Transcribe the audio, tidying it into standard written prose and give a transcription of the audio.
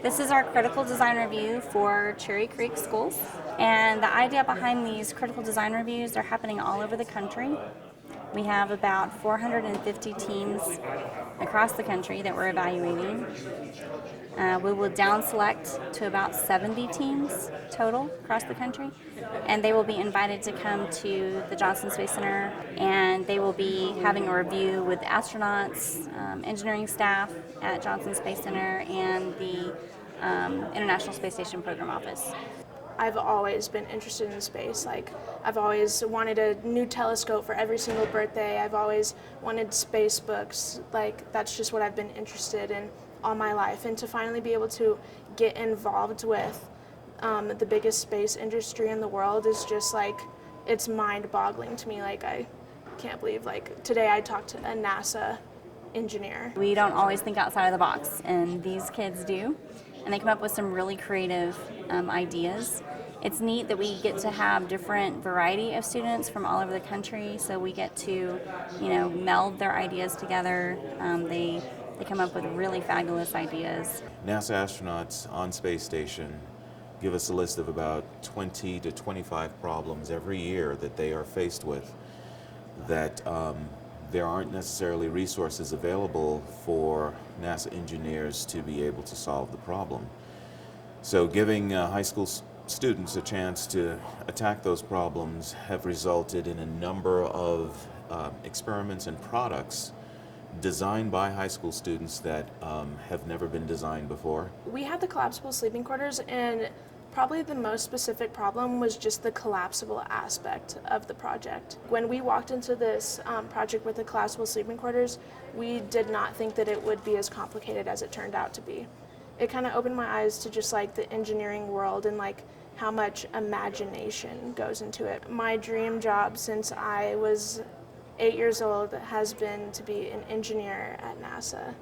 This is our critical design review for Cherry Creek schools. And the idea behind these critical design reviews, they're happening all over the country. We have about 450 teams across the country that we're evaluating. We will down select to about 70 teams total across the country, and they will be invited to come to the Johnson Space Center, and they will be having a review with astronauts, engineering staff at Johnson Space Center, and the International Space Station Program Office. I've always been interested in space. I've always wanted a new telescope for every single birthday. I've always wanted space books. That's just what I've been interested in all my life. And to finally be able to get involved with the biggest space industry in the world is just it's mind-boggling to me. I can't believe, today I talked to a NASA engineer. We don't always think outside of the box, and these kids do. And they come up with some really creative ideas. It's neat that we get to have different variety of students from all over the country, so we get to, meld their ideas together. They come up with really fabulous ideas. NASA astronauts on space station give us a list of about 20 to 25 problems every year that they are faced with that there aren't necessarily resources available for NASA engineers to be able to solve the problem. So giving high school students a chance to attack those problems have resulted in a number of experiments and products designed by high school students that have never been designed before. We had the collapsible sleeping quarters, and probably the most specific problem was just the collapsible aspect of the project. When we walked into this project with the collapsible sleeping quarters, we did not think that it would be as complicated as it turned out to be. It kind of opened my eyes to just the engineering world and how much imagination goes into it. My dream job since I was 8 years old has been to be an engineer at NASA.